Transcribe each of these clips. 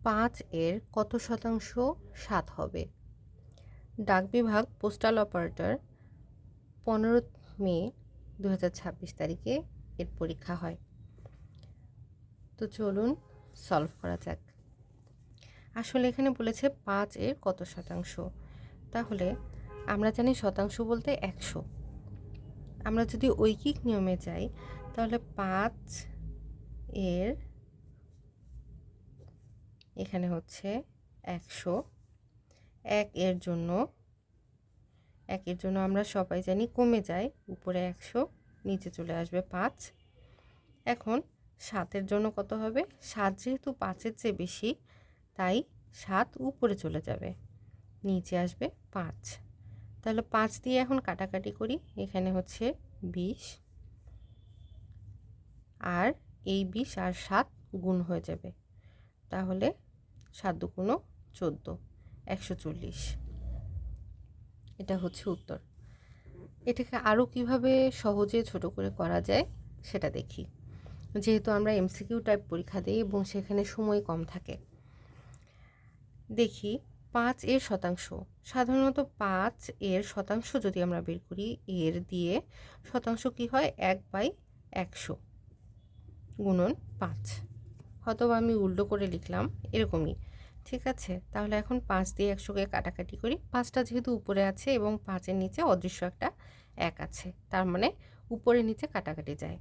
5 এর কত শতাংশ 7 হবে? ডাক বিভাগ পোস্টাল অপারেটর 15 মে 2026 তারিখে এর পরীক্ষা হয়। তো চলুন সলভ করা যাক। আসলে এখানে বলেছে 5 এর কত শতাংশ। তাহলে আমরা জানি শতাংশ বলতে 100। আমরা যদি ঐকিক নিয়মে যাই তাহলে 5 এর এখানে হচ্ছে 100, 1 এর জন্য আমরা সবাই জানি কমে যায়, উপরে 100 নিচে চলে আসবে 5। এখন 7 এর জন্য কত হবে? 7 যেহেতু 5 এর চেয়ে বেশি, তাই 7 উপরে চলে যাবে, নিচে আসবে 5। তাহলে 5 দিয়ে এখন কাটাকাটি করি, এখানে হচ্ছে 20, আর এই 20 আর 7 গুণ হয়ে যাবে, তাহলে 7 দুগুণ 14, 140। এটা হচ্ছে উত্তর। এটাকে আরও কিভাবে সহজে ছোট করে করা যায় সেটা দেখি। যেহেতু আমরা এমসিকিউ টাইপ পরীক্ষা দিই এবং সেখানে সময় কম থাকে। দেখি 5 এর শতাংশ। সাধারণত 5 এর শতাংশ যদি আমরা বের করি, এর দিয়ে শতাংশ কি হয়? 1/100 গুণন 5। হয়তো আমি উল্টো করে লিখলাম, এরকমই। ঠিক আছে, তাহলে এখন 5 দিয়ে 100কে কাটাকাটি করি। 5টা যেহেতু উপরে আছে এবং 5 এর নিচে অদৃশ্য একটা 1 আছে, তার মানে উপরে নিচে কাটাকাটি যায়।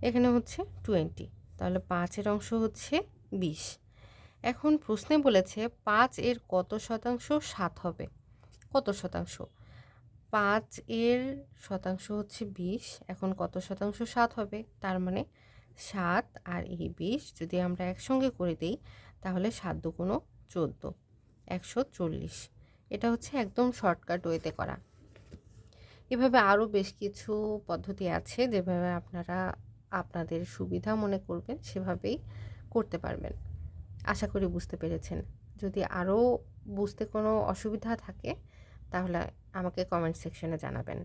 এখানে হচ্ছে 20, তাহলে 5 এর অংশ হচ্ছে 20। এখন প্রশ্নে বলেছে 5 এর কত শতাংশ 7 হবে? কত শতাংশ? 5 এর শতাংশ হচ্ছে 20, এখন কত শতাংশ 7 হবে? তার মানে 7 আর এই 20 যদি আমরা একসঙ্গে করে দিই, তাহলে 7 দুগুণ 14, 140। এটা হচ্ছে একদম শর্টকাট ওয়েতে করা। এভাবে আরও বেশ কিছু পদ্ধতি আছে, যেভাবে আপনারা আপনাদের সুবিধা মনে করবেন সেভাবেই করতে পারবেন। আশা করি বুঝতে পেরেছেন। যদি আরও বুঝতে কোনো অসুবিধা থাকে তাহলে আমাকে কমেন্ট সেকশনে জানাবেন।